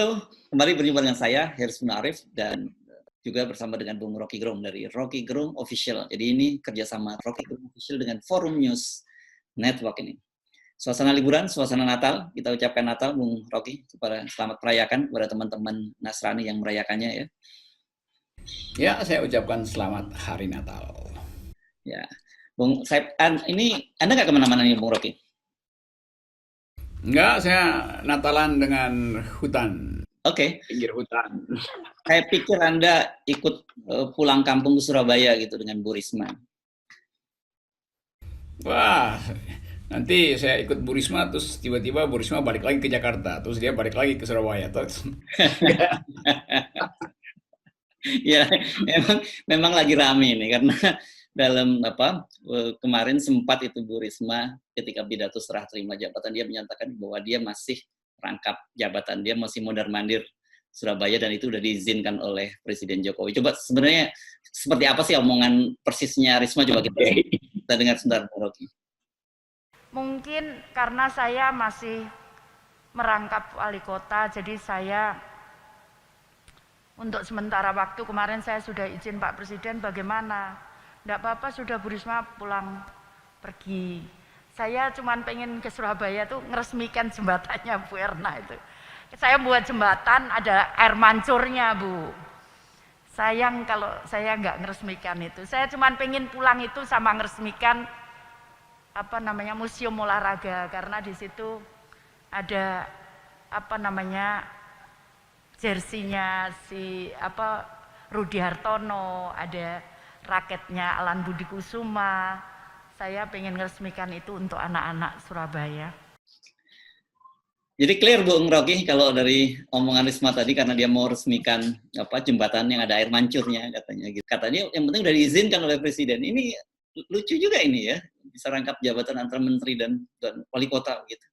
Halo, kembali berjumpa dengan saya, Hersman Arif, dan juga bersama dengan Bung Rocky Gerung dari Rocky Gerung Official. Jadi ini kerjasama Rocky Gerung Official dengan Forum News Network ini. Suasana liburan, suasana Natal, kita ucapkan Natal, Bung Rocky, supaya selamat merayakan kepada teman-teman Nasrani yang merayakannya ya. Ya, saya ucapkan selamat Hari Natal. Ya, Bung, ini Anda nggak kemana-mana nih, Bung Rocky? Enggak, saya Natalan dengan hutan, Oke, pinggir hutan. saya pikir Anda ikut pulang kampung ke Surabaya gitu dengan Bu Risma. Wah, nanti saya ikut Bu Risma, terus tiba-tiba Bu Risma balik lagi ke Jakarta, terus dia balik lagi ke Surabaya. Terus, Ya, memang lagi rame nih karena dalam kemarin sempat itu Bu Risma ketika pidato serah terima jabatan dia menyatakan bahwa dia masih rangkap jabatan, dia masih mondar-mandir Surabaya dan itu udah diizinkan oleh Presiden Jokowi. Coba sebenarnya seperti apa sih omongan persisnya Risma, coba kita dengar sebentar, Bu Rocky. Mungkin karena saya masih merangkap wali kota, jadi saya untuk sementara waktu kemarin saya sudah izin Pak Presiden, bagaimana? Enggak apa-apa, sudah Bu Risma pulang pergi. Saya cuma pengen ke Surabaya tuh ngeresmikan jembatannya Bu Erna itu. Saya buat jembatan ada air mancurnya Bu. Sayang kalau saya nggak ngeresmikan itu. Saya cuma pengen pulang itu sama ngeresmikan museum olahraga, karena di situ ada jersinya si Rudi Hartono, ada raketnya Alan Budi Kusuma. Saya pengen meresmikan itu untuk anak-anak Surabaya. Jadi clear Bung Rocky kalau dari omongan Risma tadi, karena dia mau resmikan jembatan yang ada air mancurnya katanya gitu. Katanya yang penting udah diizinkan oleh Presiden. Ini lucu juga ini ya, bisa rangkap jabatan antara menteri dan wali kota gitu.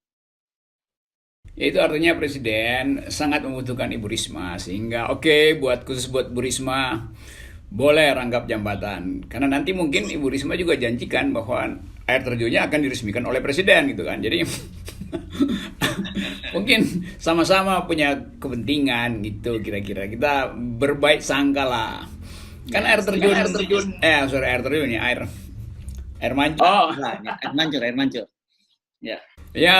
itu artinya Presiden sangat membutuhkan Ibu Risma, sehingga oke, khusus buat Bu Risma, boleh rangkap jabatan. Karena nanti mungkin Ibu Risma juga janjikan bahwa air terjunnya akan diresmikan oleh Presiden gitu kan. Jadi mungkin sama-sama punya kepentingan gitu, kira-kira kita berbaik sangka lah. Kan air terjun air terjun ya, air mancur. Air mancur. Ya. Ya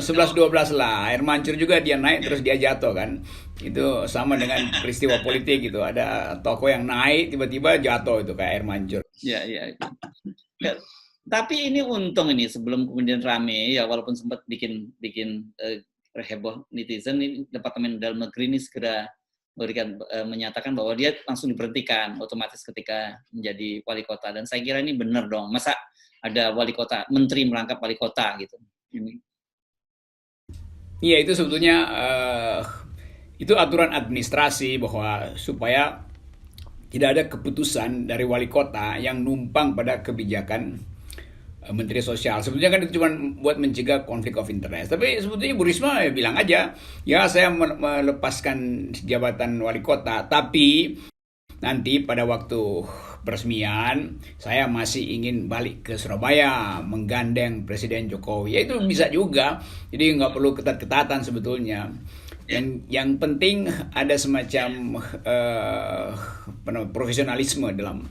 11-12 lah, air mancur juga, dia naik terus dia jatuh kan. Itu sama dengan peristiwa politik gitu, ada tokoh yang naik tiba-tiba jatuh, itu kayak air mancur. Ya. Tapi ini untung ini sebelum kemudian rame ya, walaupun sempat bikin heboh netizen, ini Departemen Dalam Negeri ini segera menyatakan bahwa dia langsung diberhentikan otomatis ketika menjadi wali kota. Dan saya kira ini benar dong, masa ada wali kota, menteri merangkap wali kota gitu. Iya, itu sebetulnya itu aturan administrasi, bahwa supaya tidak ada keputusan dari wali kota yang numpang pada kebijakan Menteri Sosial. Sebetulnya kan itu cuma buat mencegah konflik of interest. Tapi sebetulnya Bu Risma ya bilang aja, ya saya melepaskan jabatan wali kota, tapi nanti pada waktu peresmian saya masih ingin balik ke Surabaya menggandeng Presiden Jokowi. Ya itu bisa juga. Jadi nggak perlu ketat-ketatan sebetulnya. Yang penting ada semacam profesionalisme dalam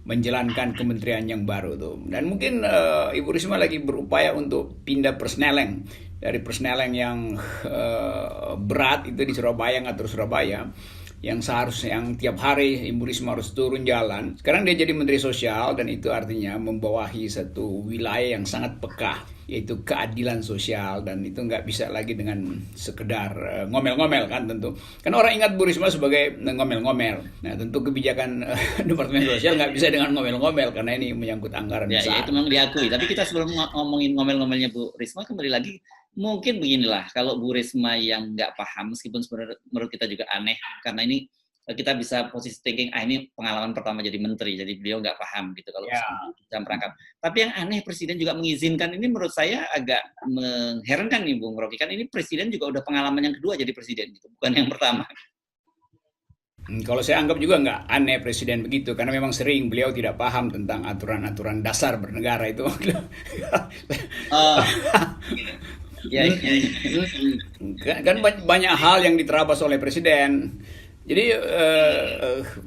menjalankan kementerian yang baru tuh. Dan mungkin Ibu Risma lagi berupaya untuk pindah persneleng dari persneleng yang berat itu di Surabaya, ngatur Surabaya, yang seharusnya yang tiap hari Ibu Risma harus turun jalan. Sekarang dia jadi Menteri Sosial, dan itu artinya membawahi satu wilayah yang sangat peka, yaitu keadilan sosial, dan itu nggak bisa lagi dengan sekedar ngomel-ngomel kan tentu. Kan orang ingat Bu Risma sebagai ngomel-ngomel. Nah tentu kebijakan Departemen Sosial nggak bisa dengan ngomel-ngomel, karena ini menyangkut anggaran besar. Ya, itu memang diakui. Tapi kita sebelum ngomongin ngomel-ngomelnya Bu Risma, kembali lagi, mungkin beginilah, kalau Bu Risma yang nggak paham, meskipun sebenarnya menurut kita juga aneh, karena ini kita bisa posisi thinking, ini pengalaman pertama jadi menteri, jadi beliau nggak paham gitu kalau bisa merangkap. Tapi yang aneh, Presiden juga mengizinkan, ini menurut saya agak mengherankan nih Bung Rocky, kan ini Presiden juga udah pengalaman yang kedua jadi Presiden gitu, bukan yang pertama. Kalau saya anggap juga nggak aneh Presiden begitu, karena memang sering beliau tidak paham tentang aturan-aturan dasar bernegara itu. Ya, Kan banyak hal yang diterabas oleh presiden. Jadi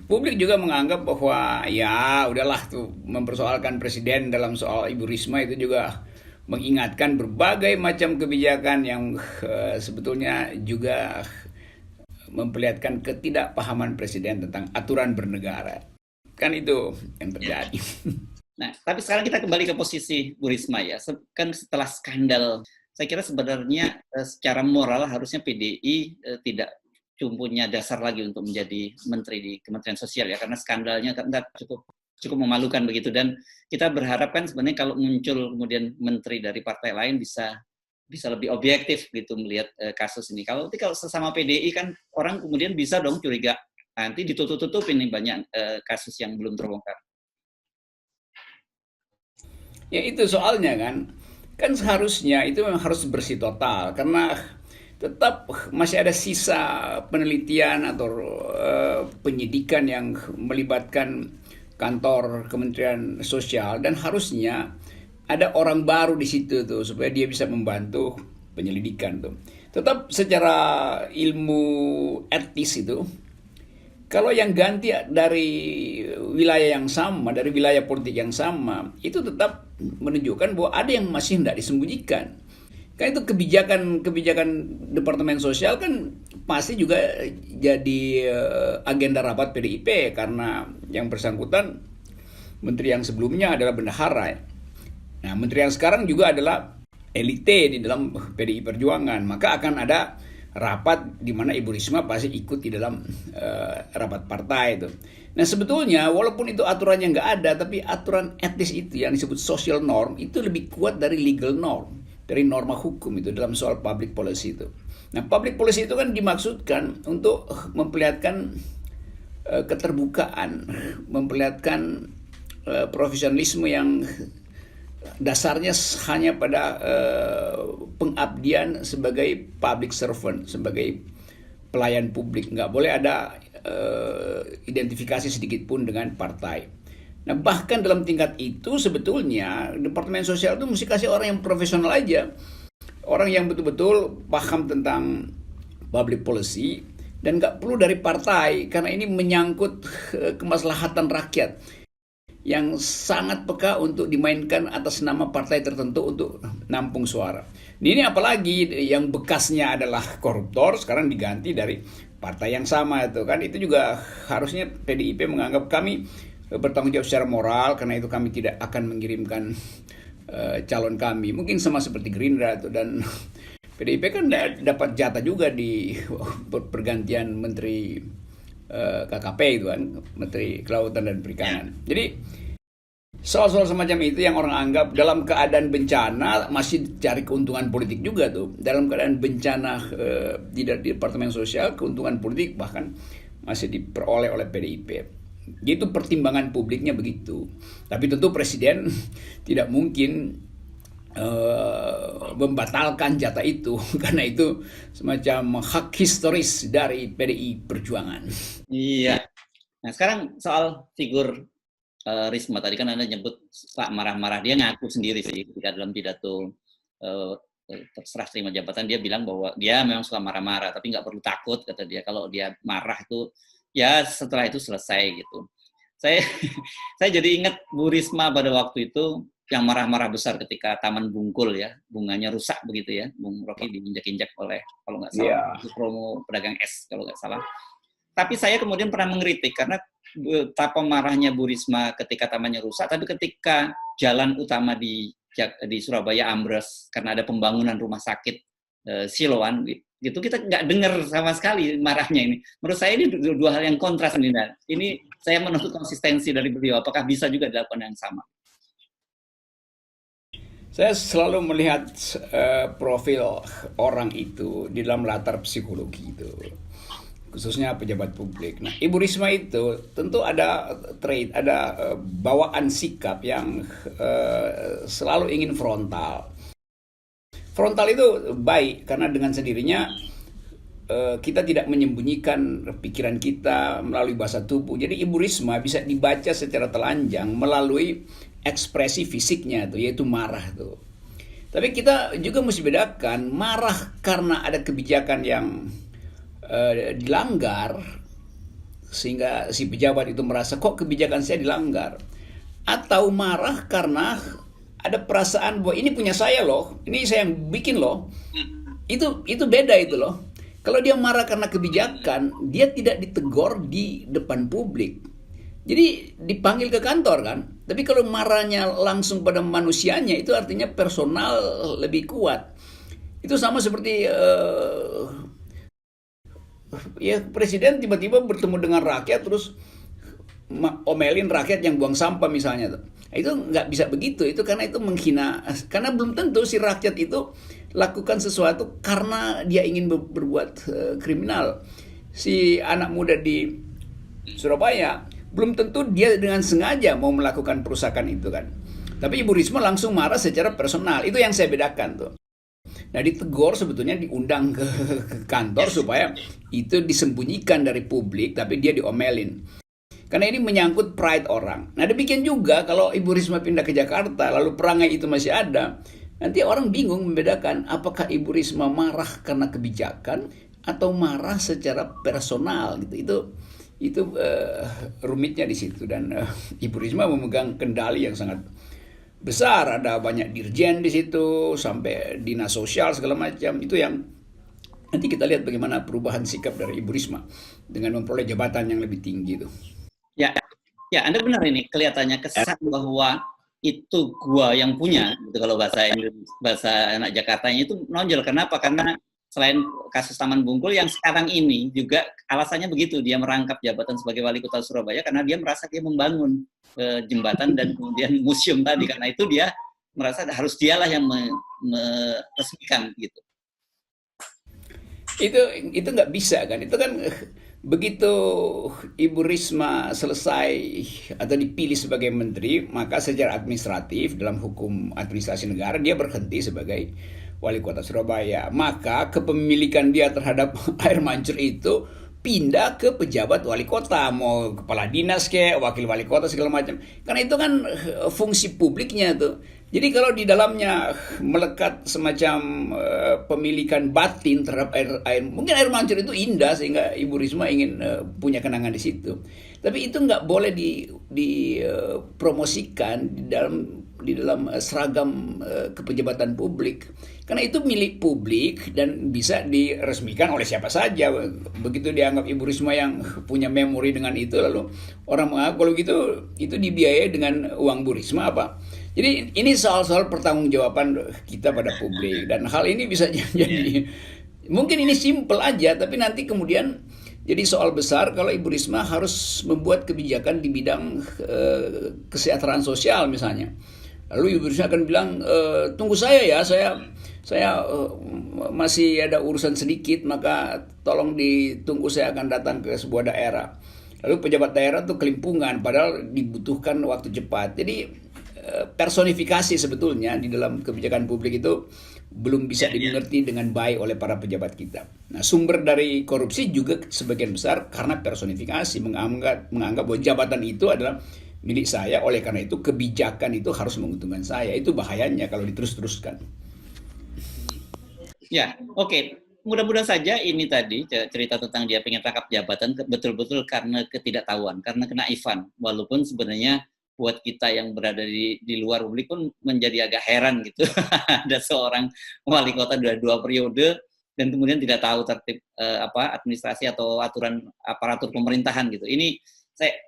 publik juga menganggap bahwa ya udahlah tuh mempersoalkan presiden dalam soal Ibu Risma itu juga mengingatkan berbagai macam kebijakan yang sebetulnya juga memperlihatkan ketidakpahaman presiden tentang aturan bernegara. Kan itu yang terjadi. nah, tapi sekarang kita kembali ke posisi Bu Risma ya. Kan setelah skandal, saya kira sebenarnya secara moral harusnya PDI tidak punya dasar lagi untuk menjadi menteri di Kementerian Sosial ya, karena skandalnya kan cukup memalukan begitu, dan kita berharap kan sebenarnya kalau muncul kemudian menteri dari partai lain bisa lebih objektif gitu melihat kasus ini. Kalau sesama PDI kan orang kemudian bisa dong curiga nanti ditutup-tutup ini banyak kasus yang belum terbongkar. Ya itu soalnya kan seharusnya itu memang harus bersih total karena tetap masih ada sisa penelitian atau penyidikan yang melibatkan kantor Kementerian Sosial dan harusnya ada orang baru di situ tuh supaya dia bisa membantu penyelidikan tuh. Tetap secara ilmu etis itu kalau yang ganti dari wilayah yang sama, dari wilayah politik yang sama, itu tetap menunjukkan bahwa ada yang masih tidak disembunyikan. Kan itu kebijakan Departemen Sosial kan pasti juga jadi agenda rapat PDIP karena yang bersangkutan menteri yang sebelumnya adalah bendahara. Nah, menteri yang sekarang juga adalah elite di dalam PDI Perjuangan, maka akan ada rapat di mana Ibu Risma pasti ikut di dalam rapat partai itu. Nah sebetulnya walaupun itu aturannya nggak ada, tapi aturan etis itu yang disebut social norm itu lebih kuat dari legal norm, dari norma hukum itu dalam soal public policy itu. Nah public policy itu kan dimaksudkan untuk memperlihatkan keterbukaan, memperlihatkan profesionalisme yang dasarnya hanya pada pengabdian sebagai public servant, sebagai pelayan publik. Nggak boleh ada identifikasi sedikit pun dengan partai. Nah bahkan dalam tingkat itu sebetulnya Departemen Sosial itu mesti kasih orang yang profesional aja, orang yang betul-betul paham tentang public policy dan nggak perlu dari partai karena ini menyangkut kemaslahatan rakyat yang sangat peka untuk dimainkan atas nama partai tertentu untuk nampung suara. Ini apalagi yang bekasnya adalah koruptor sekarang diganti dari partai yang sama itu kan, itu juga harusnya PDIP menganggap kami bertanggung jawab secara moral karena itu kami tidak akan mengirimkan calon kami. Mungkin sama seperti Gerindra itu, dan PDIP kan dapat jatah juga di pergantian menteri KKP itu kan, Menteri Kelautan dan Perikanan. Jadi soal-soal semacam itu yang orang anggap dalam keadaan bencana masih cari keuntungan politik juga tuh. Dalam keadaan bencana di Departemen Sosial keuntungan politik bahkan masih diperoleh oleh PDIP. Itu pertimbangan publiknya begitu. Tapi tentu Presiden tidak mungkin membatalkan jatah itu karena itu semacam hak historis dari PDI Perjuangan. Iya. Nah sekarang soal figur Risma tadi kan Anda nyebut Pak marah-marah, dia ngaku sendiri sih ketika dalam pidato terserah terima jabatan dia bilang bahwa dia memang suka marah-marah tapi nggak perlu takut kata dia, kalau dia marah itu ya setelah itu selesai gitu. Saya jadi ingat Bu Risma pada waktu itu yang marah-marah besar ketika Taman Bungkul ya, bunganya rusak begitu ya, Bung Rocky diinjak-injak oleh kalau nggak salah promo pedagang es kalau nggak salah. Tapi saya kemudian pernah mengkritik karena betapa marahnya Bu Risma ketika tamannya rusak, tapi ketika jalan utama di Surabaya ambles karena ada pembangunan rumah sakit Siloan gitu, kita nggak dengar sama sekali marahnya ini. Menurut saya ini dua hal yang kontras ini. Ini saya menuntut konsistensi dari beliau. Apakah bisa juga dilakukan yang sama? Saya selalu melihat profil orang itu di dalam latar psikologi itu, khususnya pejabat publik. Nah, Ibu Risma itu tentu ada trait, ada bawaan sikap yang selalu ingin frontal. Frontal itu baik karena dengan sendirinya kita tidak menyembunyikan pikiran kita melalui bahasa tubuh. Jadi Ibu Risma bisa dibaca secara telanjang melalui ekspresi fisiknya tuh, yaitu marah tuh. Tapi kita juga mesti bedakan marah karena ada kebijakan yang dilanggar sehingga si pejabat itu merasa kok kebijakan saya dilanggar, atau marah karena ada perasaan bahwa ini punya saya loh, ini saya yang bikin loh. Itu beda itu loh. Kalau dia marah karena kebijakan, dia tidak ditegur di depan publik. Jadi dipanggil ke kantor kan. Tapi kalau marahnya langsung pada manusianya, itu artinya personal lebih kuat. Itu sama seperti ya presiden tiba-tiba bertemu dengan rakyat terus omelin rakyat yang buang sampah misalnya tuh. Itu nggak bisa begitu, itu karena itu menghina, karena belum tentu si rakyat itu lakukan sesuatu karena dia ingin berbuat kriminal. Si anak muda di Surabaya belum tentu dia dengan sengaja mau melakukan perusakan itu kan. Tapi Ibu Risma langsung marah secara personal, itu yang saya bedakan tuh. Nah ditegur sebetulnya diundang ke kantor supaya itu disembunyikan dari publik, tapi dia diomelin. Karena ini menyangkut pride orang. Nah demikian juga kalau Ibu Risma pindah ke Jakarta, lalu perangai itu masih ada, nanti orang bingung membedakan apakah Ibu Risma marah karena kebijakan atau marah secara personal gitu. Itu rumitnya di situ, dan Ibu Risma memegang kendali yang sangat besar, ada banyak dirjen di situ sampai dinas sosial segala macam. Itu yang nanti kita lihat bagaimana perubahan sikap dari Ibu Risma dengan memperoleh jabatan yang lebih tinggi itu. Ya, Anda benar ini. Kelihatannya kesan bahwa itu gua yang punya, gitu kalau bahasa anak Jakartanya itu nonjol. Kenapa? Karena selain kasus Taman Bungkul yang sekarang ini juga alasannya begitu, dia merangkap jabatan sebagai wali kota Surabaya karena dia merasa dia membangun jembatan dan kemudian museum tadi. Karena itu dia merasa harus dialah yang meresmikan gitu. Itu nggak bisa kan? Itu kan begitu Ibu Risma selesai atau dipilih sebagai menteri, maka secara administratif dalam hukum administrasi negara dia berhenti sebagai wali kota Surabaya. Maka kepemilikan dia terhadap air mancur itu pindah ke pejabat wali kota, mau kepala dinas kayak wakil wali kota segala macam. Karena itu kan fungsi publiknya tuh. Jadi kalau di dalamnya melekat semacam pemilikan batin terhadap air, mungkin air mancur itu indah sehingga Ibu Risma ingin punya kenangan di situ. Tapi itu nggak boleh dipromosikan di dalam seragam kepejabatan publik. Karena itu milik publik dan bisa diresmikan oleh siapa saja. Begitu dianggap Ibu Risma yang punya memori dengan itu, lalu orang menganggap kalau gitu itu dibiayai dengan uang Bu Risma apa? Jadi ini soal-soal pertanggungjawaban kita pada publik, dan hal ini bisa jadi mungkin ini simple aja, tapi nanti kemudian jadi soal besar kalau Ibu Risma harus membuat kebijakan di bidang kesejahteraan sosial misalnya. Lalu Ibu Risma akan bilang, tunggu saya ya, saya masih ada urusan sedikit, maka tolong ditunggu, saya akan datang ke sebuah daerah. Lalu pejabat daerah tuh kelimpungan, padahal dibutuhkan waktu cepat. Jadi personifikasi sebetulnya di dalam kebijakan publik itu belum bisa dimengerti dengan baik oleh para pejabat kita. Nah, sumber dari korupsi juga sebagian besar karena personifikasi, menganggap bahwa jabatan itu adalah milik saya, oleh karena itu kebijakan itu harus menguntungkan saya. Itu bahayanya kalau diterus-teruskan. Ya, oke. Mudah-mudahan saja ini tadi cerita tentang dia pengen rangkap jabatan betul-betul karena ketidaktahuan, karena kenaifan. Walaupun sebenarnya buat kita yang berada di luar publik pun menjadi agak heran gitu. Ada seorang wali kota dari 2 periode dan kemudian tidak tahu tertib administrasi atau aparatur pemerintahan gitu. Ini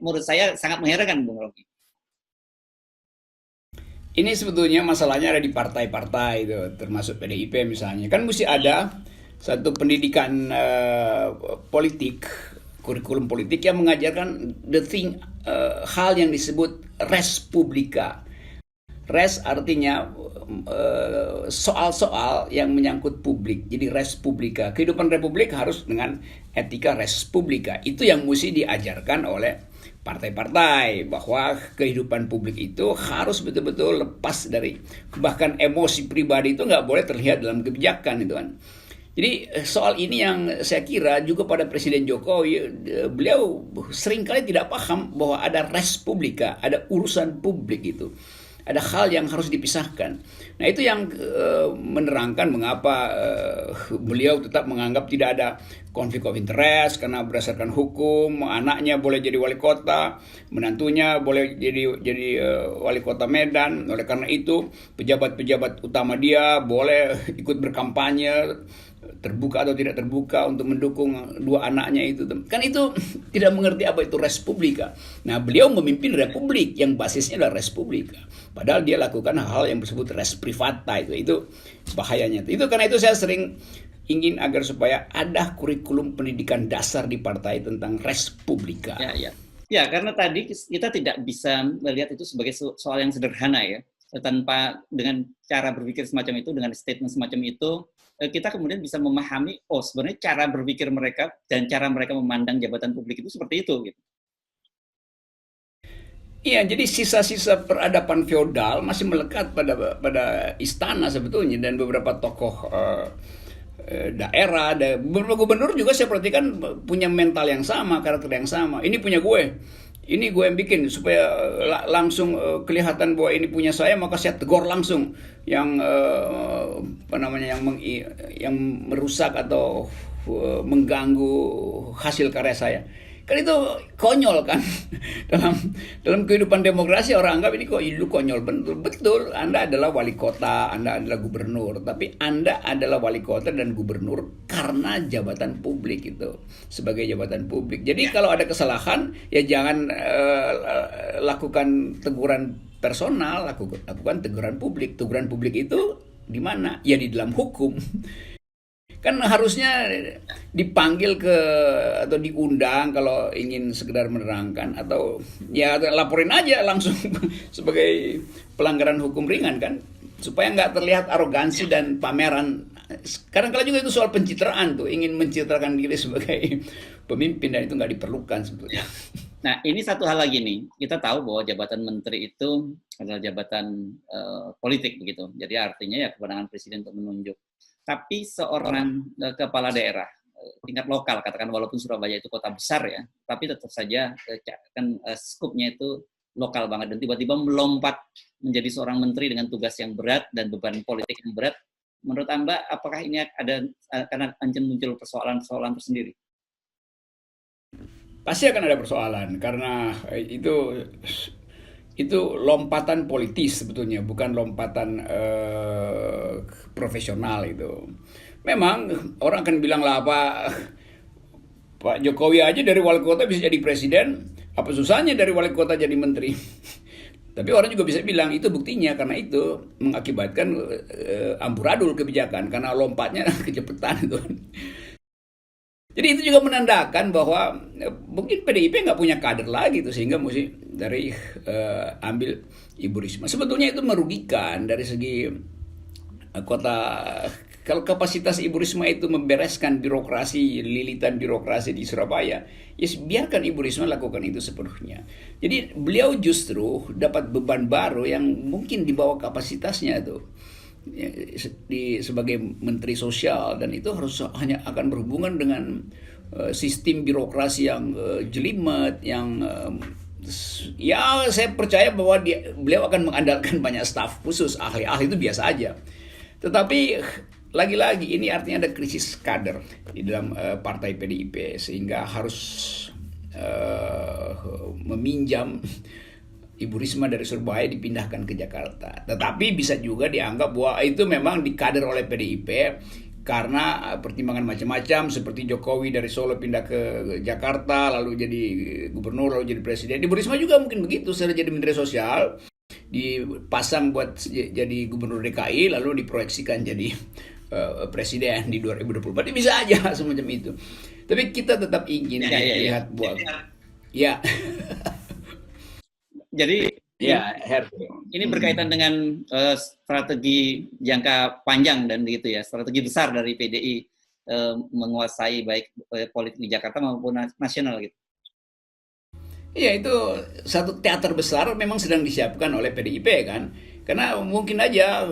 menurut saya sangat mengherankan, Bung Rocky. Ini sebetulnya masalahnya ada di partai-partai itu, termasuk PDIP misalnya. Kan mesti ada satu pendidikan politik, kurikulum politik yang mengajarkan hal yang disebut res publica. Res artinya soal-soal yang menyangkut publik. Jadi res publica. Kehidupan republik harus dengan etika res publica. Itu yang mesti diajarkan oleh partai-partai, bahwa kehidupan publik itu harus betul-betul lepas dari, bahkan emosi pribadi itu nggak boleh terlihat dalam kebijakan itu kan. Jadi soal ini yang saya kira juga pada Presiden Jokowi, beliau seringkali tidak paham bahwa ada res publica, ada urusan publik itu. ada hal yang harus dipisahkan. Nah itu yang menerangkan mengapa beliau tetap menganggap tidak ada konflik of interest karena berdasarkan hukum anaknya boleh jadi wali kota, menantunya boleh jadi wali kota Medan. Oleh karena itu pejabat-pejabat utama dia boleh ikut berkampanye terbuka atau tidak terbuka untuk mendukung dua anaknya itu. Kan itu tidak mengerti apa itu res publica. Nah, beliau memimpin republik yang basisnya adalah res publica. Padahal dia lakukan hal yang disebut res privata itu bahayanya. Itu karena itu saya sering ingin agar supaya ada kurikulum pendidikan dasar di partai tentang res publica. Ya, karena tadi kita tidak bisa melihat itu sebagai soal yang sederhana ya. Tanpa dengan cara berpikir semacam itu, dengan statement semacam itu, kita kemudian bisa memahami, oh sebenarnya cara berpikir mereka dan cara mereka memandang jabatan publik itu seperti itu. Gitu. Iya, jadi sisa-sisa peradaban feodal masih melekat pada istana sebetulnya, dan beberapa tokoh daerah, beberapa gubernur juga saya perhatikan punya mental yang sama, karakter yang sama. Ini punya ini gue yang bikin supaya langsung kelihatan bahwa ini punya saya, maka saya tegur langsung yang yang merusak atau mengganggu hasil karya saya. Kan itu konyol kan. dalam kehidupan demokrasi orang anggap ini kok lu konyol. Betul, Anda adalah wali kota, Anda adalah gubernur, tapi Anda adalah wali kota dan gubernur karena jabatan publik itu, sebagai jabatan publik. Jadi kalau ada kesalahan ya jangan lakukan teguran personal, lakukan teguran publik. Teguran publik itu di mana? Ya di dalam hukum. Kan harusnya dipanggil atau diundang kalau ingin sekedar menerangkan, atau ya laporin aja langsung sebagai pelanggaran hukum ringan kan, supaya nggak terlihat arogansi dan pameran. Kadang-kadang juga itu soal pencitraan tuh, ingin mencitrakan diri sebagai pemimpin, dan itu nggak diperlukan sebetulnya. Nah ini satu hal lagi nih, kita tahu bahwa jabatan menteri itu adalah jabatan politik begitu, jadi artinya ya kewenangan presiden untuk menunjuk. Tapi seorang kepala daerah tingkat lokal, katakan walaupun Surabaya itu kota besar ya, tapi tetap saja kan skupnya itu lokal banget, dan tiba-tiba melompat menjadi seorang menteri dengan tugas yang berat dan beban politik yang berat. Menurut Anda, apakah ini ada karena akan muncul persoalan-persoalan tersendiri? Pasti akan ada persoalan, karena itu lompatan politis sebetulnya, bukan lompatan profesional itu. Memang orang akan bilang lah, Pak Jokowi aja dari wali kota bisa jadi presiden, apa susahnya dari wali kota jadi menteri? Tapi orang juga bisa bilang itu buktinya karena itu mengakibatkan amburadul kebijakan karena lompatnya kecepatan itu. Jadi itu juga menandakan bahwa mungkin PDIP nggak punya kader lagi tuh, sehingga mesti dari ambil Ibu Risma. Sebetulnya itu merugikan dari segi kota. Kalau kapasitas Ibu Risma itu membereskan birokrasi, lilitan birokrasi di Surabaya, ya biarkan Ibu Risma lakukan itu sepenuhnya. Jadi beliau justru dapat beban baru yang mungkin di bawah kapasitasnya tuh. Sebagai menteri sosial, dan itu harus hanya akan berhubungan dengan sistem birokrasi yang jelimet, yang ya saya percaya bahwa beliau akan mengandalkan banyak staf khusus, ahli-ahli itu biasa aja. Tetapi lagi-lagi ini artinya ada krisis kader di dalam partai PDIP, sehingga harus meminjam Ibu Risma dari Surabaya dipindahkan ke Jakarta. Tetapi bisa juga dianggap bahwa itu memang dikader oleh PDIP karena pertimbangan macam-macam, seperti Jokowi dari Solo pindah ke Jakarta, lalu jadi gubernur, lalu jadi presiden. Ibu Risma juga mungkin begitu, setelah jadi menteri sosial, dipasang buat jadi gubernur DKI, lalu diproyeksikan jadi presiden di 2024. Bisa aja semacam itu. Tapi kita tetap ingin lihat buat ya. Jadi ini berkaitan dengan strategi jangka panjang dan gitu ya, strategi besar dari PDI menguasai baik politik di Jakarta maupun nasional gitu. Iya, itu satu teater besar memang sedang disiapkan oleh PDIP kan, karena mungkin aja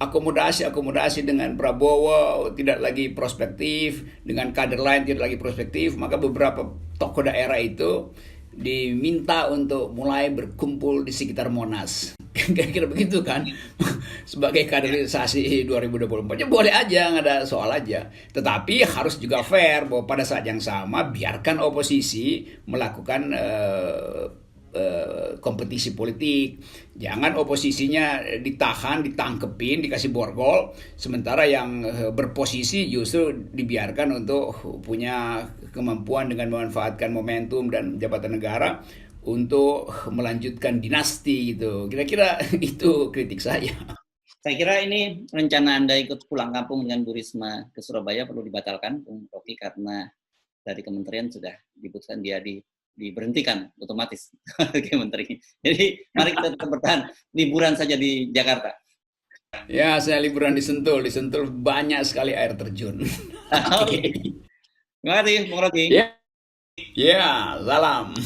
akomodasi dengan Prabowo tidak lagi prospektif, dengan kader lain tidak lagi prospektif, maka beberapa tokoh daerah itu diminta untuk mulai berkumpul di sekitar Monas. Kira-kira begitu kan? Sebagai kaderisasi 2024. Ya boleh aja, nggak ada soal aja. Tetapi harus juga fair bahwa pada saat yang sama biarkan oposisi melakukan kompetisi politik. Jangan oposisinya ditahan, ditangkepin, dikasih borgol, sementara yang berposisi justru dibiarkan untuk punya kemampuan dengan memanfaatkan momentum dan jabatan negara untuk melanjutkan dinasti gitu. Kira-kira itu kritik saya. Saya kira ini rencana Anda ikut pulang kampung dengan Bu Risma ke Surabaya perlu dibatalkan, Bung Rocky, karena dari kementerian sudah diputuskan dia diberhentikan otomatis sebagai menteri. Jadi mari kita tetap bertahan liburan saja di Jakarta. Ya, saya liburan di Sentul. Di Sentul banyak sekali air terjun. Oke. Terima kasih, Bung Rocky. Ya, ya, salam.